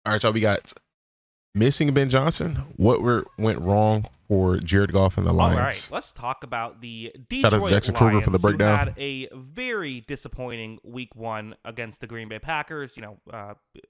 All right, y'all. We got missing Ben Johnson. Went wrong for Jared Goff and the All right, Lions? let's talk about the Shout out to Detroit Jackson Kruger for the Lions, who had breakdown. a very disappointing week one against the Green Bay Packers.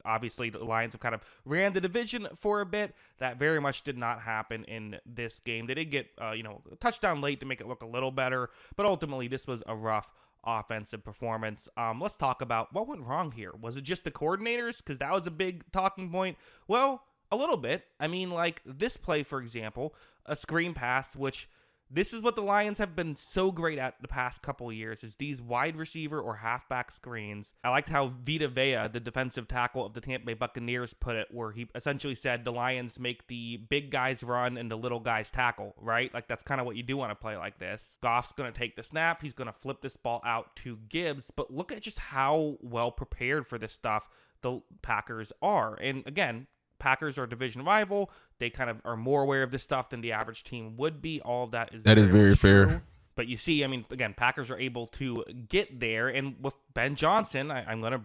Obviously, the Lions have kind of ran the division for a bit. That very much did not happen in this game. They did get, a touchdown late to make it look a little better, but ultimately, this was a rough offensive performance. Let's talk about what went wrong here. Was it just the coordinators? Because that was a big talking point. Well, a little bit. I mean, like this play, for example, a screen pass, which this is what the Lions have been so great at the past couple of years, is these wide receiver or halfback screens. I liked how Vita Vea, the defensive tackle of the Tampa Bay Buccaneers, put it, where he essentially said the Lions make the big guys run and the little guys tackle, right? Like, that's kind of what you do on a play like this. Goff's going to take the snap. He's going to flip this ball out to Gibbs, but look at just how well prepared for this stuff the Packers are. And again, Packers are a division rival. They kind of are more aware of this stuff than the average team would be. All of that is Very much fair. true. But you see, I mean, again, Packers are able to get there. And with Ben Johnson, I'm going to...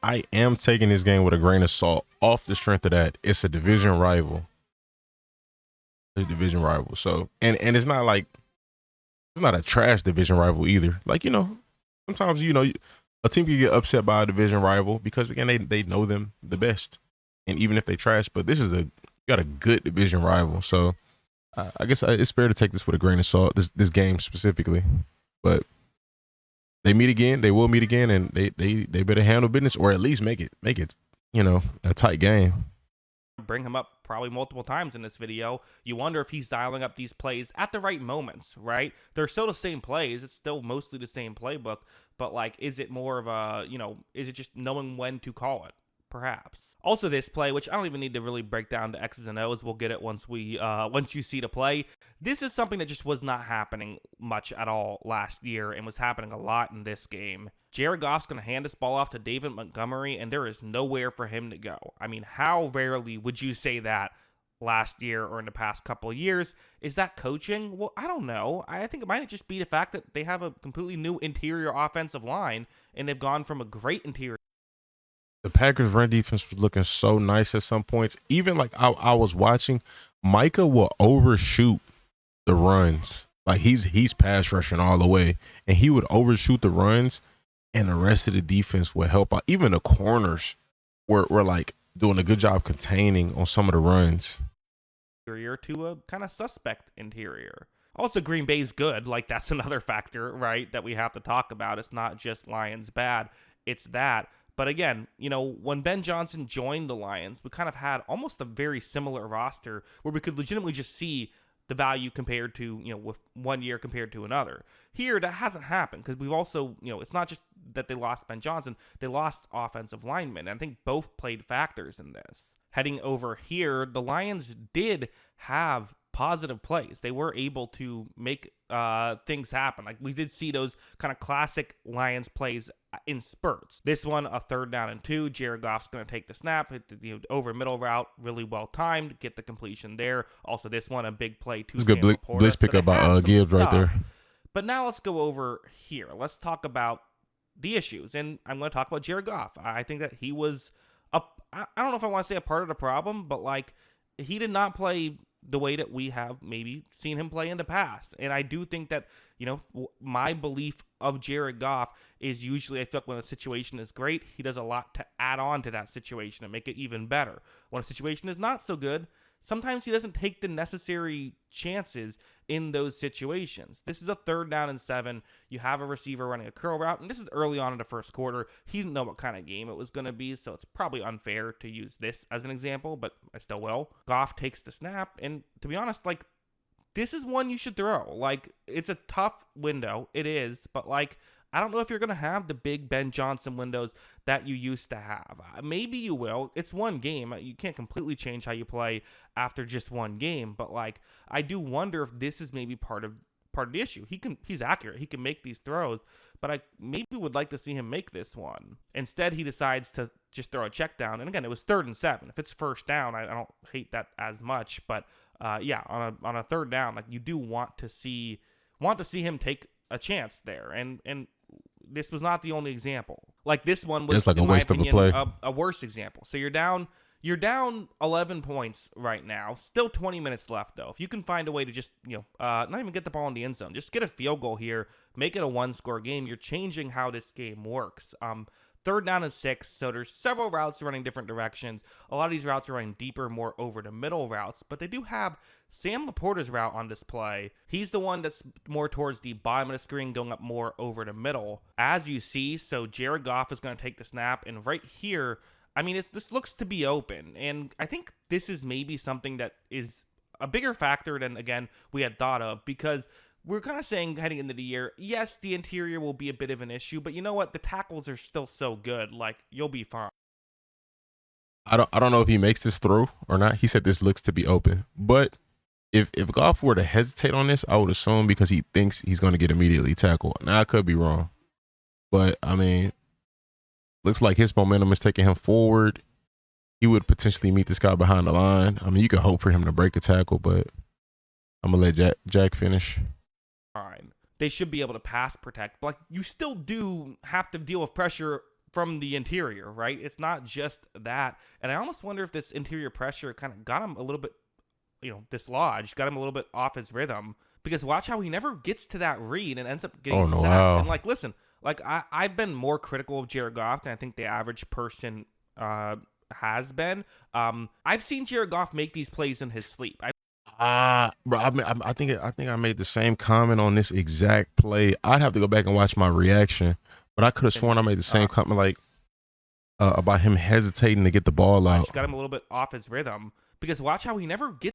I am taking this game with a grain of salt off the strength of that. It's a division rival. So, and it's not like, it's not a trash division rival either. Like, sometimes, a team can get upset by a division rival because, again, they know them the best. And even if they trash, but this is got a good division rival. So I guess it's fair to take this with a grain of salt, this game specifically. But they meet again. They will meet again, and they better handle business, or at least make it a tight game. Bring him up probably multiple times in this video. You wonder if he's dialing up these plays at the right moments, right? They're still the same plays. It's still mostly the same playbook. But, like, is it more of a, is it just knowing when to call it? Perhaps. Also, this play, which I don't even need to really break down the X's and O's, we'll get it once you see the play. This is something that just was not happening much at all last year and was happening a lot in this game. Jared Goff's going to hand this ball off to David Montgomery, and there is nowhere for him to go. I mean, how rarely would you say that last year or in the past couple of years? Is that coaching? Well, I don't know. I think it might just be the fact that they have a completely new interior offensive line, and they've gone from a great interior. The Packers' run defense was looking so nice at some points. Even like I was watching, Micah will overshoot the runs. Like he's pass rushing all the way, and he would overshoot the runs, and the rest of the defense would help out. Even the corners were like doing a good job containing on some of the runs. Interior to a kind of suspect interior. Also, Green Bay's good. Like, that's another factor, right, that we have to talk about. It's not just Lions bad. It's that. But again, when Ben Johnson joined the Lions, we kind of had almost a very similar roster where we could legitimately just see the value compared to, with one year compared to another. Here, that hasn't happened because we've also, it's not just that they lost Ben Johnson, they lost offensive linemen. And I think both played factors in this. Heading over here, the Lions did have positive plays. They were able to make things happen. Like, we did see those kind of classic Lions plays in spurts. This one, a 3rd down and 2. Jared Goff's going to take the snap, hit the over middle route, really well timed, get the completion there. Also, this one, a big play to Samuel Porter. Blitz pickup by Gibbs right there. But now let's go over here. Let's talk about the issues, and I'm going to talk about Jared Goff. I think that he was I don't know if I want to say a part of the problem, but like, he did not play the way that we have maybe seen him play in the past. And I do think that, my belief of Jared Goff is usually, I feel like when a situation is great, he does a lot to add on to that situation and make it even better. When a situation is not so good, sometimes he doesn't take the necessary chances in those situations. This is a 3rd down and 7. You have a receiver running a curl route, and this is early on in the first quarter. He didn't know what kind of game it was going to be, so it's probably unfair to use this as an example, but I still will. Goff takes the snap, and to be honest, like, this is one you should throw. Like, it's a tough window. It is, but like, I don't know if you're going to have the big Ben Johnson windows that you used to have. Maybe you will. It's one game. You can't completely change how you play after just one game. But, like, I do wonder if this is maybe part of the issue. He's accurate. He can make these throws. But I maybe would like to see him make this one. Instead, he decides to just throw a check down. And, again, it was 3rd and 7. If it's 1st down, I don't hate that as much. But, yeah, on a 3rd down, like, you do want to see him take a chance there. And this was not the only example. Like, this one was, like in a my waste opinion, of a play. A worse example. So you're down You're down 11 points right now. Still 20 minutes left, though. If you can find a way to just, not even get the ball in the end zone, just get a field goal here, make it a one-score game, you're changing how this game works. Third down and 6, so there's several routes running different directions. A lot of these routes are running deeper, more over the middle routes, but they do have Sam Laporta's route on display. He's the one that's more towards the bottom of the screen, going up more over the middle. As you see, so Jared Goff is going to take the snap, and right here, I mean, this looks to be open, and I think this is maybe something that is a bigger factor than, again, we had thought of, because we're kind of saying heading into the year, yes, the interior will be a bit of an issue, but you know what? The tackles are still so good. Like, you'll be fine. I don't know if he makes this throw or not. He said this looks to be open, but if Goff were to hesitate on this, I would assume because he thinks he's going to get immediately tackled. Now I could be wrong, but I mean, looks like his momentum is taking him forward. He would potentially meet this guy behind the line. I mean, you can hope for him to break a tackle, but I'm gonna let Jack finish. Fine. They should be able to pass protect, but like, you still do have to deal with pressure from the interior, right? It's not just that. And I almost wonder if this interior pressure kind of got him a little bit, dislodged, got him a little bit off his rhythm. Because watch how he never gets to that read and ends up getting sacked. Wow. And like, listen, like I've been more critical of Jared Goff than I think the average person has been. I've seen Jared Goff make these plays in his sleep. Bro, I think I made the same comment on this exact play. I'd have to go back and watch my reaction, but I could have sworn I made the same comment, like about him hesitating to get the ball out. Got him a little bit off his rhythm, because watch how he never gets.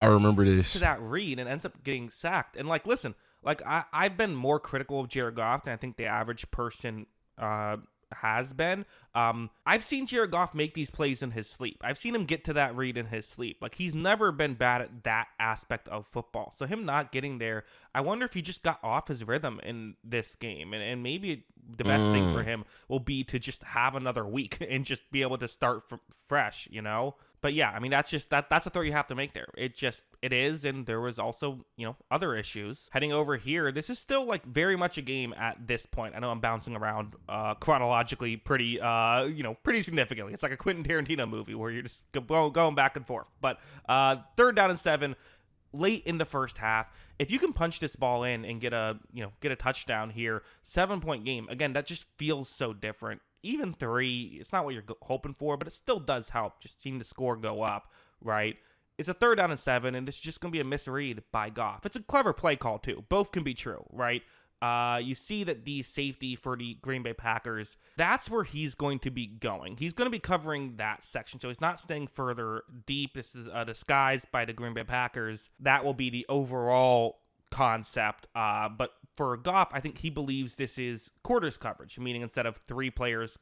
I remember this to that read and ends up getting sacked. And like, listen, like I've been more critical of Jared Goff than I think the average person has been. I've seen Jared Goff make these plays in his sleep. I've seen him get to that read in his sleep. Like, he's never been bad at that aspect of football. So him not getting there, I wonder if he just got off his rhythm in this game. And maybe the best thing for him will be to just have another week and just be able to start fresh, But yeah, I mean, that's the throw you have to make there. It is, and there was also, other issues. Heading over here, this is still, like, very much a game at this point. I know I'm bouncing around chronologically pretty significantly. It's like a Quentin Tarantino movie where you're just going back and forth. But third down and 7, late in the first half. If you can punch this ball in and get a touchdown here, 7-point game. Again, that just feels so different. Even 3, it's not what you're hoping for, but it still does help. Just seeing the score go up, right? It's a third down and 7, and it's just going to be a misread by Goff. It's a clever play call, too. Both can be true, right? You see that the safety for the Green Bay Packers, that's where he's going to be going. He's going to be covering that section, so he's not staying further deep. This is a disguise by the Green Bay Packers. That will be the overall concept, but for Goff, I think he believes this is quarters coverage, meaning instead of 3 players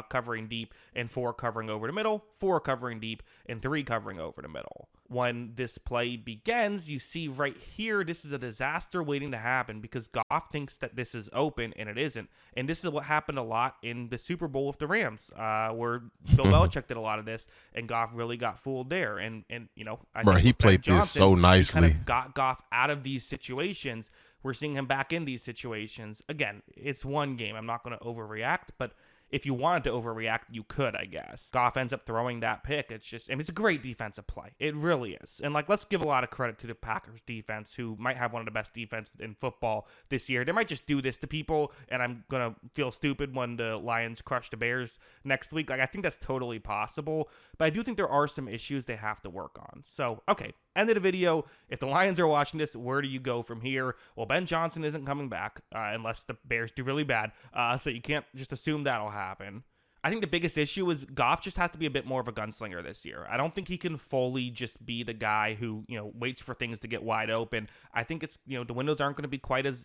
covering deep and 4 covering over the middle, 4 covering deep and 3 covering over the middle. When this play begins, you see right here, this is a disaster waiting to happen because Goff thinks that this is open and it isn't. And this is what happened a lot in the Super Bowl with the Rams, where Bill Belichick did a lot of this and Goff really got fooled there. And I think he played Johnson, this so nicely. He kind of got Goff out of these situations. We're seeing him back in these situations. Again, it's one game. I'm not going to overreact, but if you wanted to overreact, you could, I guess. Goff ends up throwing that pick. It's a great defensive play. It really is. And, let's give a lot of credit to the Packers defense, who might have one of the best defenses in football this year. They might just do this to people, and I'm going to feel stupid when the Lions crush the Bears next week. I think that's totally possible, but I do think there are some issues they have to work on. So, okay. End of the video. If the Lions are watching this, where do you go from here? Well, Ben Johnson isn't coming back unless the Bears do really bad. So you can't just assume that'll happen. I think the biggest issue is Goff just has to be a bit more of a gunslinger this year. I don't think he can fully just be the guy who, waits for things to get wide open. I think it's, the windows aren't going to be quite as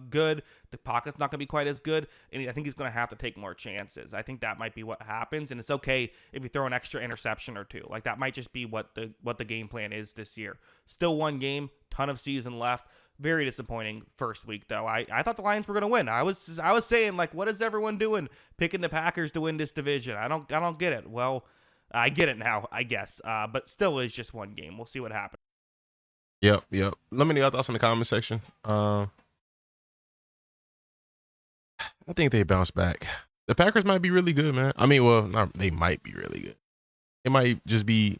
good. The pocket's not going to be quite as good, and I think he's going to have to take more chances. I think that might be what happens, and it's okay if you throw an extra interception or 2. Like, that might just be what the game plan is this year. Still one game, ton of season left. Very disappointing first week, though. I thought the Lions were going to win. I was saying, what is everyone doing picking the Packers to win this division? I don't get it. Well, I get it now, I guess. But still is just one game. We'll see what happens. Yep. Let me know your thoughts in the comment section. I think they bounce back. The Packers might be really good, man. I mean, well, they might be really good. it might just be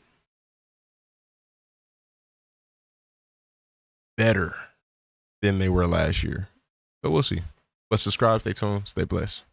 better than they were last year. But we'll see. But subscribe, stay tuned, stay blessed.